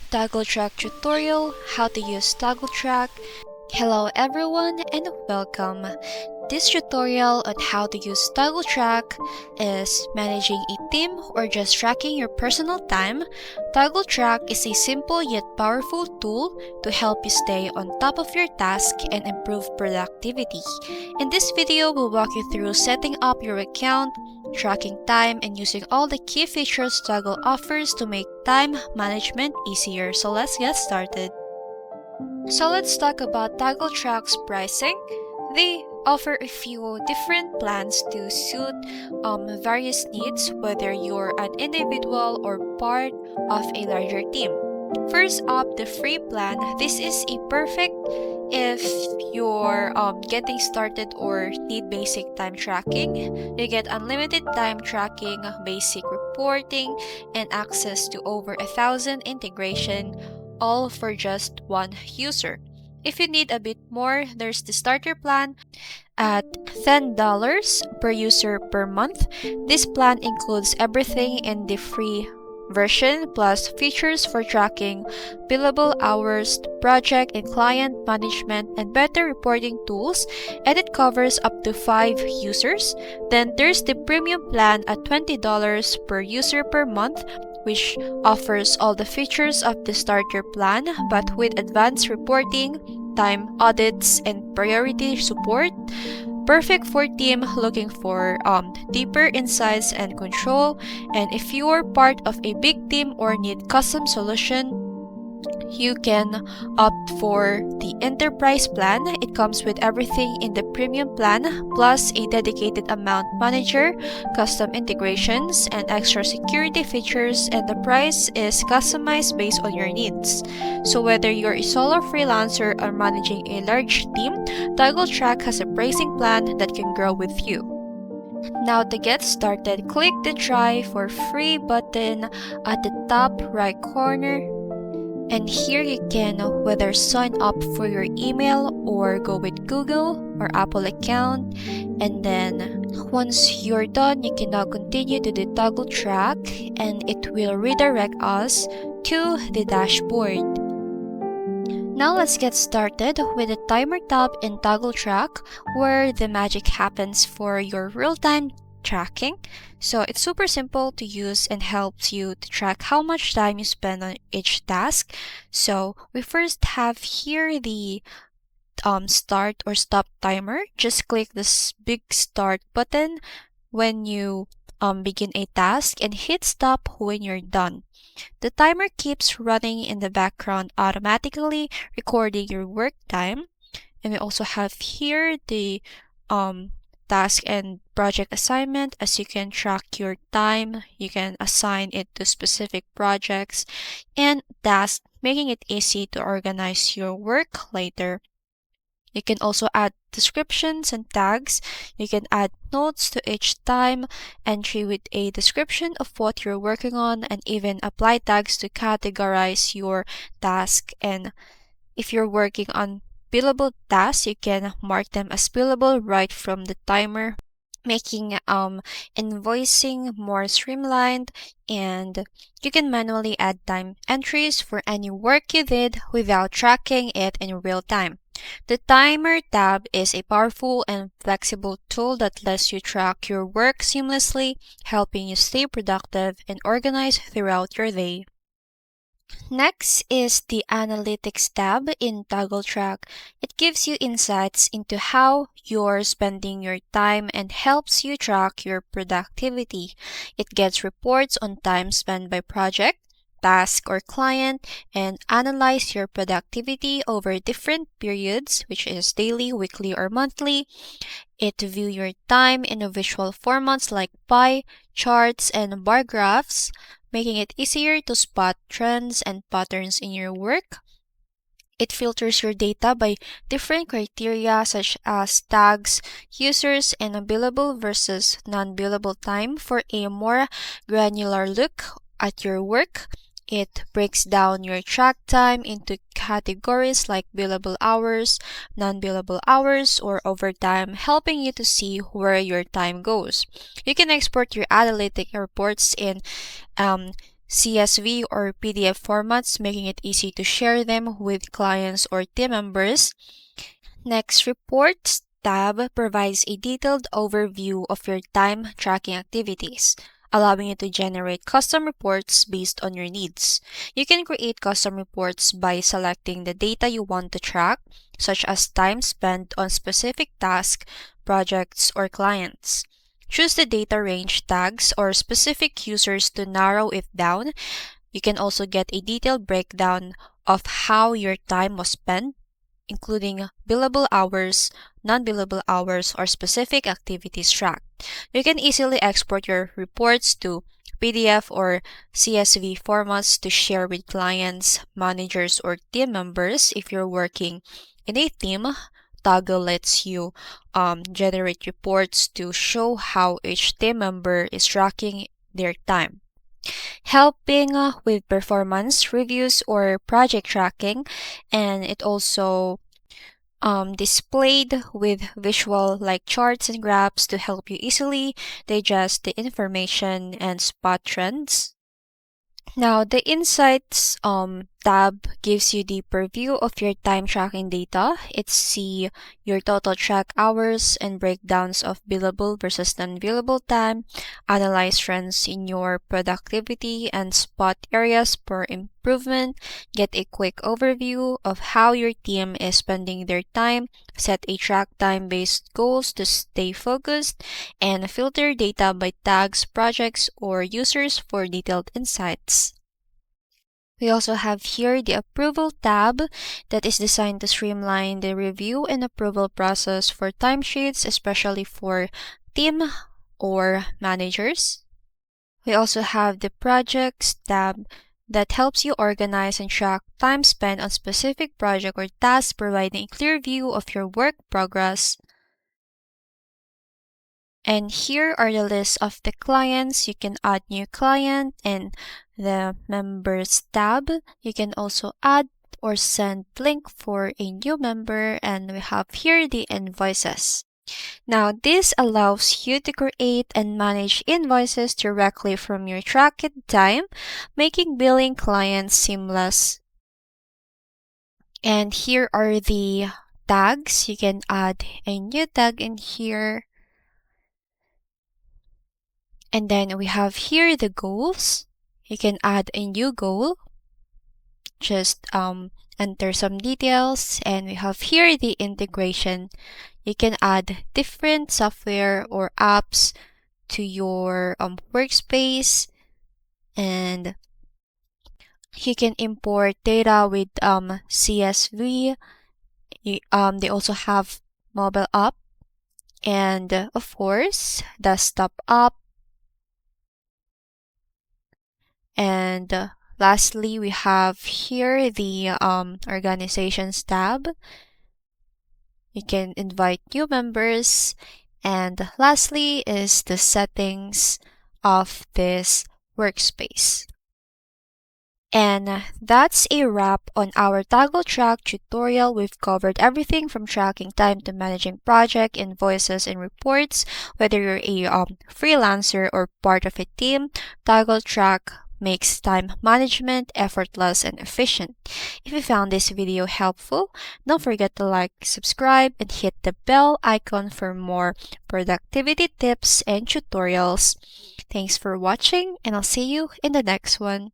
Toggl Track tutorial, how to use Toggl Track. Hello everyone and welcome. This tutorial on how to use Toggl Track is managing a team or just tracking your personal time. Toggl Track is a simple yet powerful tool to help you stay on top of your task and improve productivity. In this video, we'll walk you through setting up your account, tracking time, and using all the key features Toggl offers to make time management easier. So let's get started. So let's talk about Toggl Track's pricing. They offer a few different plans to suit various needs, whether you're an individual or part of a larger team. First up, the free plan. This is a perfect if you're getting started or need basic time tracking. You get unlimited time tracking, basic reporting, and access to over 1,000 integration, all for just one user. If you need a bit more, there's the starter plan at $10 per user per month. This plan includes everything in the free version plus features for tracking, billable hours, project and client management, and better reporting tools, and it covers up to 5 users. Then there's the premium plan at $20 per user per month, which offers all the features of the starter plan but with advanced reporting, time audits, and priority support. Perfect for team looking for deeper insights and control. And if you are part of a big team or need custom solution, you can opt for the enterprise plan. It comes with everything in the premium plan, plus a dedicated amount manager, custom integrations, and extra security features, and the price is customized based on your needs. So whether you're a solo freelancer or managing a large team, Toggl Track has a pricing plan that can grow with you. Now to get started, click the Try for Free button at the top right corner. And here you can whether sign up for your email or go with Google or Apple account. And then once you're done, you can now continue to the Toggl Track and it will redirect us to the dashboard. Now let's get started with the timer tab in Toggl Track, where the magic happens for your real-time tracking. So it's super simple to use and helps you to track how much time you spend on each task. So we first have here the start or stop timer. Just click this big start button when you begin a task and hit stop when you're done. The timer keeps running in the background automatically, recording your work time. And we also have here the task and project assignment. As you can track your time, you can assign it to specific projects and tasks, making it easy to organize your work later. You can also add descriptions and tags. You can add notes to each time entry with a description of what you're working on, and even apply tags to categorize your task. And if you're working on billable tasks, you can mark them as billable right from the timer, making invoicing more streamlined. And you can manually add time entries for any work you did without tracking it in real time. The timer tab is a powerful and flexible tool that lets you track your work seamlessly, helping you stay productive and organized throughout your day. Next is the Analytics tab in Toggl Track. It gives you insights into how you're spending your time and helps you track your productivity. It gets reports on time spent by project, task, or client, and analyze your productivity over different periods, which is daily, weekly, or monthly. It view your time in a visual formats like pie charts and bar graphs, making it easier to spot trends and patterns in your work. It filters your data by different criteria such as tags, users, and billable versus non-billable time for a more granular look at your work. It breaks down your track time into categories like billable hours, non-billable hours, or overtime, helping you to see where your time goes. You can export your analytic reports in CSV or PDF formats, making it easy to share them with clients or team members. Next, Reports tab provides a detailed overview of your time tracking activities, allowing you to generate custom reports based on your needs. You can create custom reports by selecting the data you want to track, such as time spent on specific tasks, projects, or clients. Choose the data range tags or specific users to narrow it down. You can also get a detailed breakdown of how your time was spent, including billable hours, non-billable hours, or specific activities tracked. You can easily export your reports to PDF or CSV formats to share with clients, managers, or team members. If you're working in a team, Toggl lets you generate reports to show how each team member is tracking their time. Helping with performance reviews or project tracking, and it also displayed with visual like charts and graphs to help you easily digest the information and spot trends. Now, the Insights tab gives you deeper view of your time tracking data. It see your total track hours and breakdowns of billable versus non-billable time, analyze trends in your productivity and spot areas for improvement, get a quick overview of how your team is spending their time, set a track time-based goals to stay focused, and filter data by tags, projects, or users for detailed insights. We also have here the Approval tab that is designed to streamline the review and approval process for timesheets, especially for team or managers. We also have the Projects tab that helps you organize and track time spent on specific project or tasks, providing a clear view of your work progress. And here are the list of the clients. You can add new client and the members tab. You can also add or send link for a new member, and we have here the invoices. Now, this allows you to create and manage invoices directly from your tracked time, making billing clients seamless. And here are the tags. You can add a new tag in here. And then we have here the goals. You can add a new goal. Just enter some details, and we have here the integration. You can add different software or apps to your workspace, and you can import data with CSV. They also have mobile app and of course desktop app. And lastly, we have here the organizations tab. You can invite new members. And lastly is the settings of this workspace. And that's a wrap on our Toggl Track tutorial. We've covered everything from tracking time to managing project, invoices, and reports. Whether you're a freelancer or part of a team, Toggl Track makes time management effortless and efficient. If you found this video helpful, don't forget to like, subscribe, and hit the bell icon for more productivity tips and tutorials. Thanks for watching, and I'll see you in the next one.